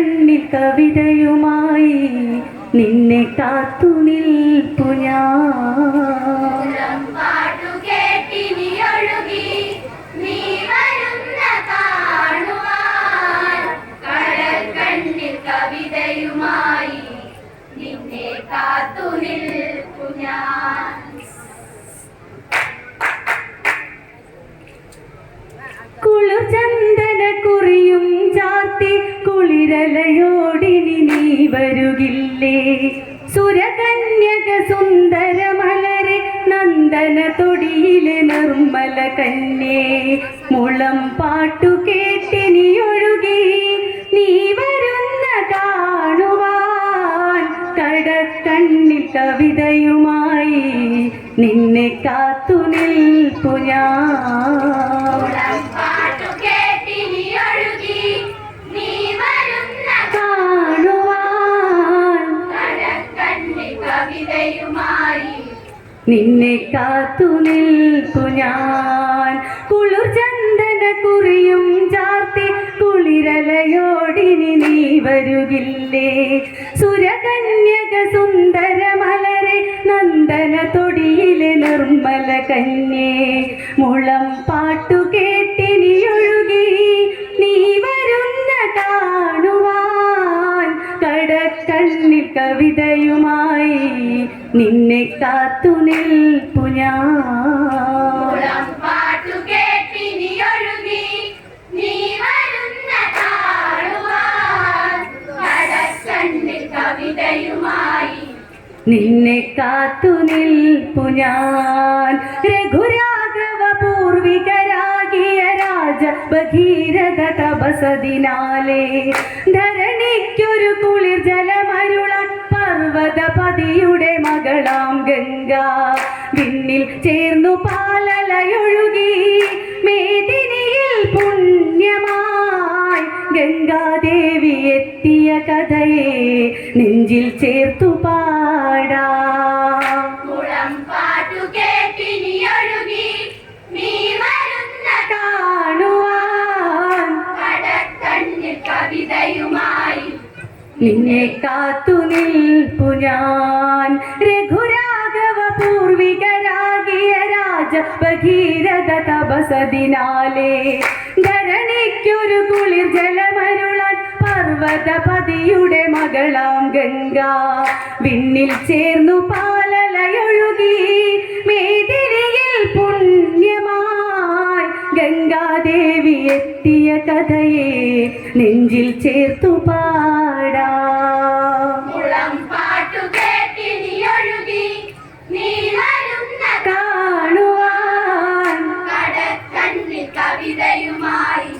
കണ്ണിൽ കവിതയുമായി നിന്നെ കാത്തു നിൽപ്പു ഞാൻ. കവിതയുമായി നിന്നെ കാത്തു നിൽപ്പു ഞാൻ. കുളിർചന്ദന കുറിയും ചാർത്തി കുളിരലയോടിനി നീ വരുകില്ലേ? സുരകന്യക സുന്ദര മലരെ നന്ദന തൊടിയിലെ നിർമ്മല കന്യേ, മുളം പാട്ടു കേട്ടിനി ഒഴുകി നീ വരുന്ന കാണുവാൻ. കടക്കണ്ണിൽ കവിതയുമായി നിന്നെ കാത്തു നിൽപ്പു ഞാൻ. നിന്നെ കാത്തു നിൽപ്പു ഞാൻ. കുളിർചന്ദന കുറിയും ചാർത്തി കുളിരലയോടിനി നീ വരുകില്ലേ? സുരകന്യക സുന്ദര മലരെ നന്ദന തൊടിയിലെ നിർമ്മല കന്യേ, മുളം പാട്ടു കേട്ടിനി ഒഴുകി നീ വരുന്ന കാണുവാൻ. കടക്കണ്ണിൽ കവിതയുമായി നിന്നെ കാത്തു നിൽപ്പു ഞാൻ. നിന്നെ കാത്തു നിൽപ്പു ഞാൻ. രഘുരാഘവ പൂർവികരാകിയ രാജ ഭഗീരഥ തപസതിനാലേ ധരണിക്കൊരു കുളിർ ജലമരുളാൻ പർവതപതിയുടെ മകളാം ഗംഗ വിണ്ണിൽ ചേർന്നു പാലലയൊഴുകി മേദിനിയിൽ പുണ്യമായി. ഗംഗാദേവി എത്തിയ കഥയെ നെഞ്ചിൽ ചേർത്തു പാടാം. കാണുവാൻ കവിതയുമായി നിന്നെ കാത്തു നിൽപ്പു ഞാൻ. രഘുരാഘവ പൂർവികരാകിയ രാജ ഭഗീരഥ തപസതിനാലേ ധരണിക്കൊരു കുളിർ ജലമരുളാൻ പർവതപതിയുടെ മകളാം ഗംഗ വിണ്ണിൽ ചേർന്നു പാലലയൊഴുകി മേദിനിയിൽ പുണ്യമായി. ഗംഗാദേവി എത്തിയ കഥയെ നെഞ്ചിൽ ചേർത്തു പാടാം. കാണുവാൻ കവിതയുമായി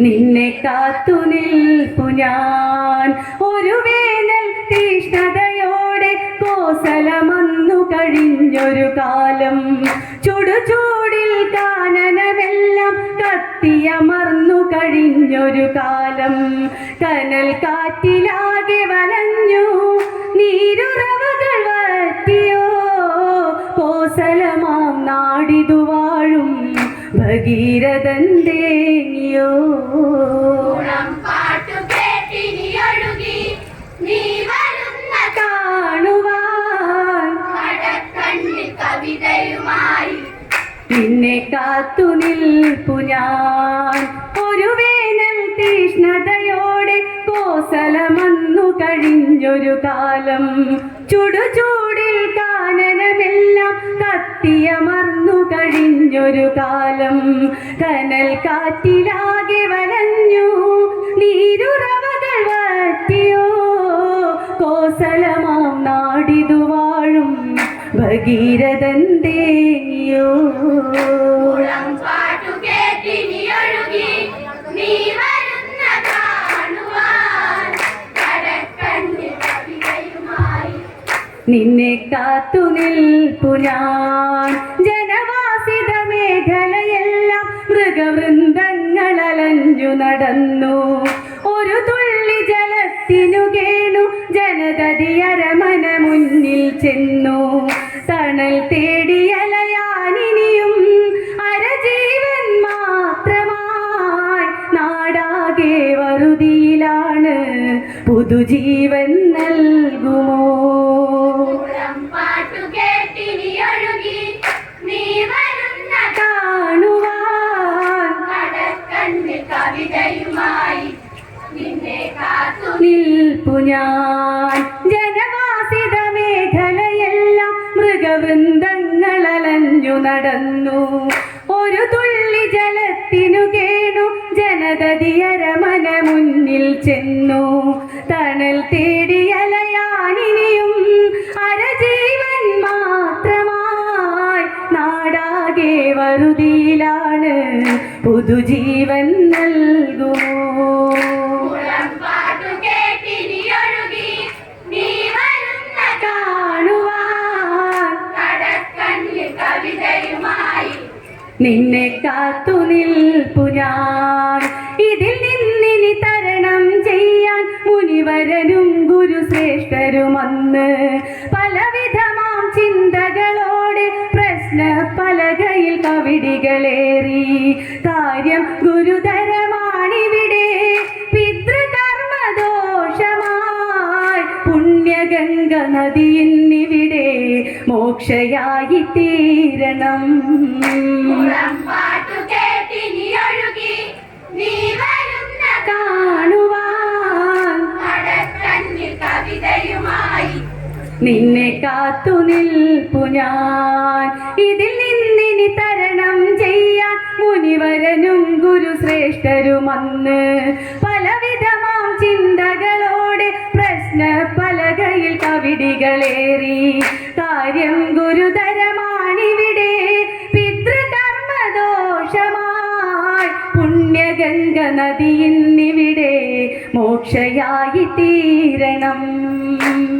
നിന്നെ കാത്തു നിൽപ്പു ഞാൻ. ഒരു വേനൽ തീഷ്ണതയോടെ കോസലമന്നു കഴിഞ്ഞൊരു കാലം, ചുടുചൂടിൽ കാനനമെല്ലാം കത്തിയമർന്നു കഴിഞ്ഞൊരു കാലം. കനൽ കാറ്റിലാകെ വലഞ്ഞു നീരുറവകൾ വറ്റിയോ, കോസലമാം നാടിതു വാഴും ഭഗീരഥന്റെയോ. കാണുവാൻ കവിതയുമായി നിന്നെ കാത്തു നിൽപ്പു ഞാൻ. ഒരു വേനൽ തീഷ്ണതയോടെ കോസലമന്നു കഴിഞ്ഞൊരു കാലം, ചുടുചൂടിൽ കാനനമെല്ലാം കത്തിയമർന്നു കഴിഞ്ഞൊരു കാലം. കനൽ കാറ്റിലാകെ വലഞ്ഞു നീരുറവകൾ വറ്റിയോ, കോസലമാം നാടിതു വാഴും ഭഗീരഥന്റെയോ. നിന്നെ കാത്തു നിൽപ്പു ഞാൻ. ജനവാസിത മേഖലയെല്ലാം മൃഗവൃന്ദങ്ങളലഞ്ഞു നടന്നു. ഒരു തുള്ളി ജലത്തിനു കേണു ജനതതി അരമന മുന്നിൽ ചെന്നു. തണൽ തേടിയലയാനിനിയും അരജീവൻ മാത്രമായി നാടാകെ വറുതിയിലാണ് പുതുജീവൻ നൽകുമോ? കുളം പാട്ടു കേട്ടിനിയൊഴുകി നീ വരുന്ന കാണുവാൻ കടക്കണ്ണിൽ കവിതയുമായി നിന്നെ കാത്തു നിൽപ്പു ഞാൻ. ജനവാസിത മേഖലയെല്ലാം മൃഗവൃന്ദങ്ങൾ അലഞ്ഞു നടന്നു. ഒരു തുള്ളി ജലത്തിനു കേണു ജനതതി അരമന മുന്നിൽ ചെന്നു. തണൽ തേടിയലയാനിനിയും അരജീവൻ മാത്രമായി നാടാകെ വറുതിയിലാണ്. പുതുജീവൻ നൽകുമോ? കുളം പാട്ടു കേട്ടിനിയൊഴുകി നീ വരുന്ന കാണുവാൻ കടക്കണ്ണിൽ കവിതയുമായി നിന്നെ കാത്തു നിൽപ്പു ഞാൻ. ഇതിൽ നിന്നിനി തരണം ചെയ്യാൻ മുനിവരനും ഗുരുശ്രേഷ്ഠരുമന്ന് പലവിധമാം ചിന്തകളോടെ പ്രശ്ന പലകയിൽ കവിടികളേറി. കാര്യം ഗുരുതരമാണിവിടെ പിതൃകർമ്മദോഷമായി. പുണ്യഗംഗ നദിയിന്നിവിടെ മോക്ഷയായി തീരണം. കുളം പാട്ടു കേട്ടിനിയൊഴുകി നീ വരുന്ന കാണുവാൻ കടക്കണ്ണിൽ കവിതയുമായി നിന്നെ കാത്തു നിൽപ്പു ഞാൻ. ഇതിൽ നിന്നിനി തരണം ചെയ്യാൻ മുനിവരനും ഗുരുശ്രേഷ്ഠരുമന്ന് പലവിധമാം ചിന്തകളോടെ പ്രശ്ന പലകയിൽ കവിടികളേറി. കാര്യം ഗുരുതരമാണിവിടെ പിതൃകർമ്മദോഷമായി. പുണ്യഗംഗ നദിയിന്നിവിടെ മോക്ഷയായി തീരണം.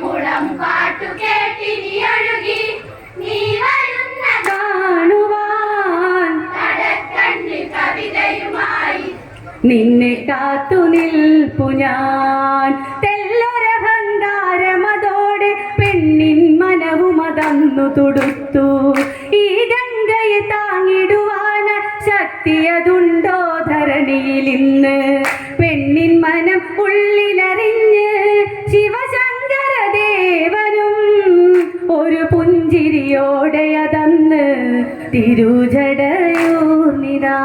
കുളം പാട്ടു കേട്ടിനിയൊഴുകി നീ വരുന്ന കാണുവാൻ കടക്കണ്ണിൽ കവിതയുമായി നിന്നെ കാത്തു നിൽപ്പു ഞാൻ. തെല്ലൊരഹങ്കാരമതോടെ പെണ്ണിൻ മനവുമതന്നു തുടുത്തു. ഈ ഗംഗയെ താങ്ങിടുവാൻ ശക്തിയതുണ്ടോ ധരണിയിൽ ഇന്ന്? പെണ്ണിൻ മനം ഉള്ളിലറിഞ്ഞ് ശിവശങ്കരദേവനും ഒരു പുഞ്ചിരിയോടെ അതന്ന് തിരുജടയൂർന്നിതാ.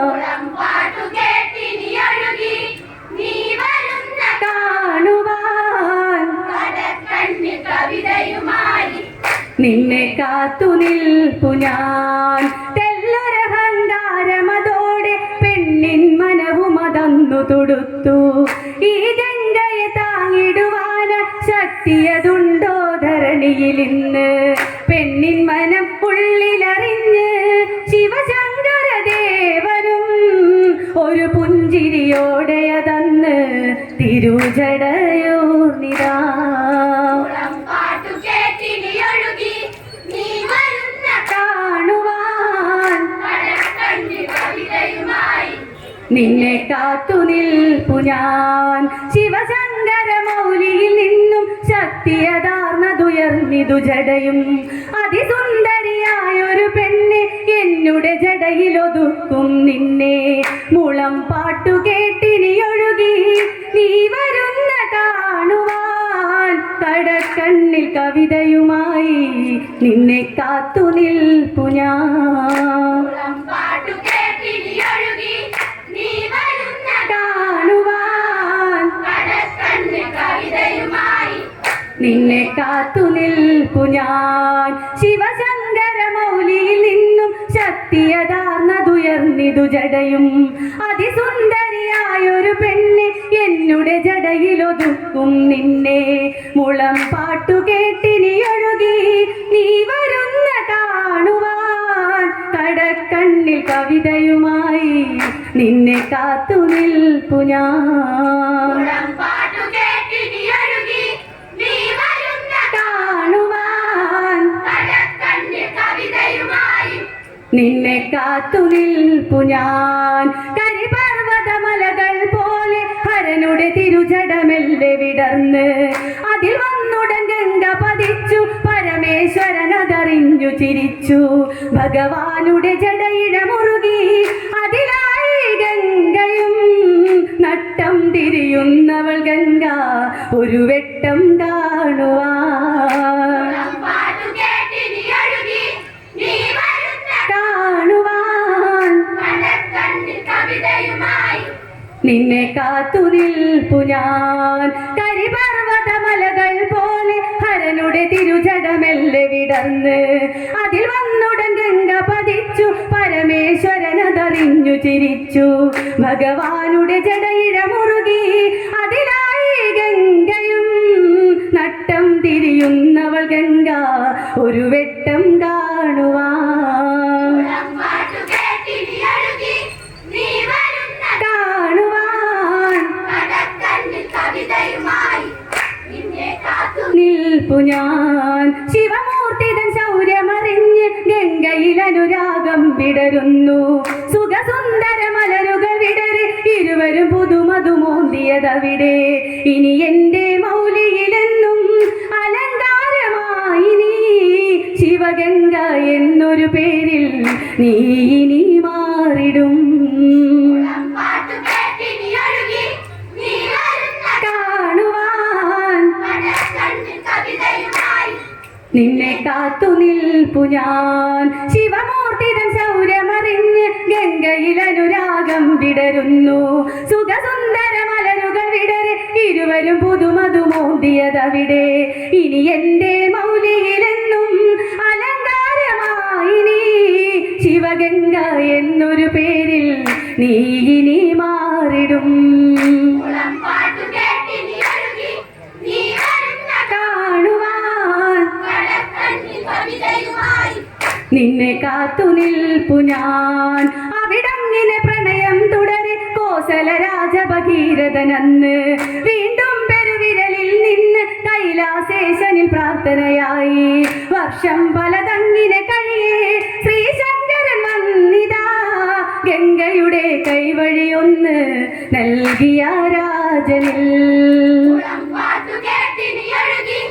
കുളം പാട്ടു കേട്ടിനിയൊഴുകി നീ വരുന്ന കാണുവാൻ കടക്കണ്ണിൽ കവിതയുമായി നിന്നെ കാത്തു നിൽപ്പു ഞാൻ. തെല്ലൊരഹങ്കാരമതോടെ പെണ്ണിൻ മനവുമതന്നു തുടുത്തു. ഈ ഗംഗയെ താങ്ങിടുവാൻ ശക്തിയതുണ്ടോ ധരണിയിൽ ഇന്ന്? പെണ്ണിൻ മനം ഉള്ളിലറിഞ്ഞ് ശിവശങ്കരദേവനും ഒരു പുഞ്ചിരിയോടെ അതന്ന് തിരുജടയൂർന്നിതാ. കുളം പാട്ടു കേട്ടിനിയൊഴുകി നീ വരുന്ന കാണുവാൻ കടക്കണ്ണിൽ കവിതയുമായി നിന്നെ കാത്തു നിൽപ്പു ഞാൻ. ശിവശങ്കര മൗലിയിൽ നിന്നും ശക്തിയതാർന്നതുയർന്നിതു ജടയും. അതിസുന്ദരിയായൊരു പെണ്ണെ എന്നുടെ ജടയിലൊതുക്കും നിന്നെ. മുളം പാട്ടു കേട്ടിനിയൊഴുകി നീ വരുന്ന കാണുവാൻ കടക്കണ്ണിൽ കവിതയുമായി നിന്നെ കാത്തു നിൽപ്പു ഞാൻ. കുളം പാട്ടു കേട്ടിനിയൊഴുകി നീ വരുന്ന കാണുവാൻ കടക്കണ്ണിൽ കവിതയുമായി നിന്നെ കാത്തു നിൽപ്പു ഞാൻ. ശിവശങ്കര മൗലിയിൽ നിന്നും ശക്തിയതാർന്നതുയർന്നിതു ജടയും. അതിസുന്ദരിയായൊരു പെണ്ണെ എന്നുടെ ജടയിലൊതുക്കും നിന്നെ. മുളം പാട്ടു കേട്ടിനിയൊഴുകി നീ വരുന്ന കാണുവാൻ കടക്കണ്ണിൽ കവിതയുമായി നിന്നെ കാത്തു നിൽപ്പു ഞാൻ. കുളം പാട്ടു കേട്ടിനിയൊഴുകി നീ വരുന്ന കാണുവാൻ കടക്കണ്ണിൽ കവിതയുമായി നിന്നെ കാത്തു നിൽപ്പു ഞാൻ. കരിപർവ്വതമലകൾ പോലെ ഹരനുടെ തിരുജടമെല്ലെ വിടർന്ന് അതിൽ വന്നുടൻ ഗംഗ പതിച്ചു. പരമേശ്വരനതറിഞ്ഞു ചിരിച്ചു. ഭഗവാനുടെ ജടയിഴ മുറുകി അതിലായി ഗംഗയും നട്ടം തിരിയുന്നവൾ ഗംഗ ഒരു വെട്ടം കാണുവാൻ പാട്ടു കേട്ടിനി ഒഴുകി നീ വരുന്ന കാണുവാൻ കടക്കണ്ണിൽ കവിതയുമായി നിന്നെ കാത്തു നിൽപ്പു ഞാൻ കരിപർവ്വത മലകൾ പോലെ ഹരനുടെ തിരുജടമെല്ലെ വിടർന്ന് അതിൽ വന്നുടൻ ഗംഗ പതിച്ചു പരമേശ്വരനതറിഞ്ഞു ചിരിച്ചു ഭഗവാനുടെ ജടയിഴ മുറുകി അതിലായി ഗംഗയും നട്ടം തിരിയുന്നവൾ ഗംഗ ഒരു വെട്ടം കാണുവാൻ പാട്ടു കേട്ടിനി ഒഴുകി നീ വരുന്ന കാണുവാൻ കടക്കണ്ണിൽ കവിതയുമായി നിന്നെ കാത്തു നിൽപ്പു ഞാൻ ശിവമൂർത്തിതൻ ശൗര്യമറിഞ്ഞ് ഗംഗയിൽ അനുരാഗം വിടരുന്നു സുഖസുന്ദര മലരുകൾ വിടര് ഇരുവരും പുതുമതുമോന്തിയതവിടെ ഇനി എന്റെ മൗലിയിലെന്നും അലങ്കാരമായി നീ ശിവഗംഗ എന്നൊരു പേരിൽ നീ ഇനി മാറിടും പാട്ടു കേട്ടിനി ഒഴുകി നീ വരുന്ന കാണുവാൻ കടക്കണ്ണിൽ കവിതയുമായി നിന്നെ കാത്തു നിൽപ്പു ഞാൻ ശിവമൂർത്തിതൻ ശൗര്യമറിഞ്ഞ് ഗംഗയിൽ അനുരാഗം വിടരുന്നു സുഖസുന്ദര മലരുകൾ വിടര് ഇരുവരും പുതുമതുമോന്തിയതവിടെ ഇനി എന്റെ മൗലിയിലെന്നും അലങ്കാരമായി നീ ശിവഗംഗ എന്നൊരു പേരിൽ നീ ഇനി മാറിടും പാട്ടു കേട്ടിനി ഒഴുകി നീ വരുന്ന കാണുവാൻ കടക്കണ്ണിൽ കവിതയുമായി നിന്നെ കാത്തു നിൽപ്പു ഞാൻ അവിടങ്ങിനെ പ്രണയം തുടരെ കോസല രാജഭഗീരഥനന്ന് വീണ്ടും പെരുവിരലിൽ നിന്ന് കൈലാസേശനിൽ പ്രാർത്ഥനയായി വർഷം പലതങ്ങിനെ കഴിയേ ശ്രീശങ്കരൻ വന്നിതാ ഗംഗയുടെ കൈവഴിയൊന്ന് നൽകിയ രാജനിൽ പാട്ടു കേട്ടിനി ഒഴുകി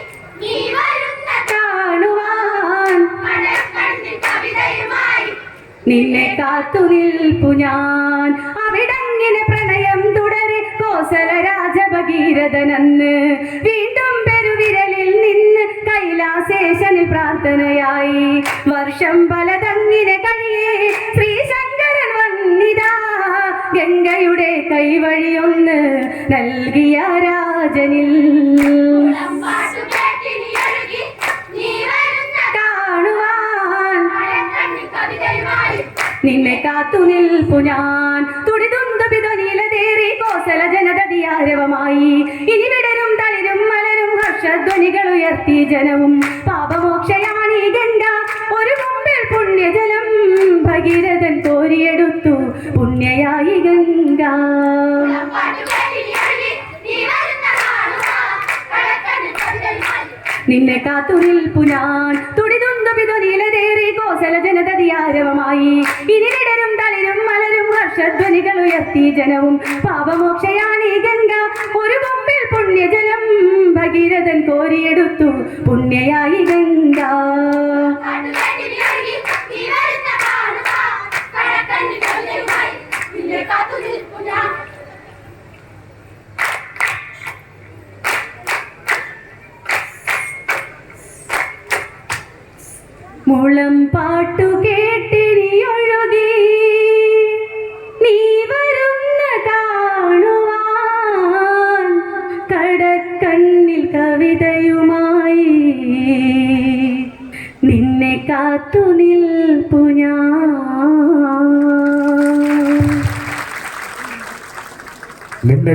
നീ വരുന്ന കാണുവാൻ കടക്കണ്ണിൽ കവിതയുമായി നിന്നെ കാത്തു നിൽപ്പു ഞാൻ അവിടങ്ങിനെ പ്രണയം തുടരെ കോസല രാജഭഗീരഥനന്ന് വീണ്ടും പെരുവിരലിൽ നിന്ന് കൈലാസേശനിൽ പ്രാർത്ഥനയായി വർഷം പലതങ്ങിനെ കഴിയേ ശ്രീശങ്കരൻ വന്നിതാ ഗംഗയുടെ കൈവഴിയൊന്ന് നൽകിയ രാജനിൽ പാട്ടു കേട്ടിനി ഒഴുകി നീ വരുന്ന കാണുവാൻ കടക്കണ്ണിൽ കവിതയുമായി നിന്നെ കാത്തു നിൽപ്പു ഞാൻ തുടിതുന്തുപിതൊനിയിലേറി കോസല ജനതതിയാരവമായി ഇനി വിടരും തളിരും മലരും ഹർഷധ്വനികൾ ഉയർത്തി ജനവും പാപമോക്ഷയാണീ ഗംഗ ഒരു മുമ്പിൽ പുണ്യജലം ഭഗീരഥൻ കോരിയെടുത്തു പുണ്യയായി ഗംഗ പാട്ടു കേട്ടിനി ഒഴുകി നീ വരുന്ന കാണുക കടക്കണ്ണിൽ കവിതയുമായി നിന്നെ കാത്തു നിൽപ്പു ഞാൻ തുടിതുന്തുപിതൊനിയിലേറി കോസല ജനതതിയാരവമായി ഇനി വിടരും തളിരും മലരും ഹർഷധ്വനികൾ ഉയർത്തി ജനവും പാപമോക്ഷയാണീ ഗംഗ ഒരു മുമ്പിൽ പുണ്യജലം ഭഗീരഥൻ കോരിയെടുത്തു പുണ്യയായി ഗംഗ പാട്ടു കേട്ടിനി ഒഴുകി നീ വരുന്ന കാണുക കടക്കണ്ണിൽ കവിതയുമായി നിന്നെ കാത്തു നിൽപ്പു ഞാൻ മുളം പാട്ടു കേട്ടിനി ഒഴുകി നീ വരുന്ന കാണുവാൻ കടക്കണ്ണിൽ കവിതയുമായി നിന്നെ കാത്തു നിൽപ്പു ഞാൻ നിന്നെ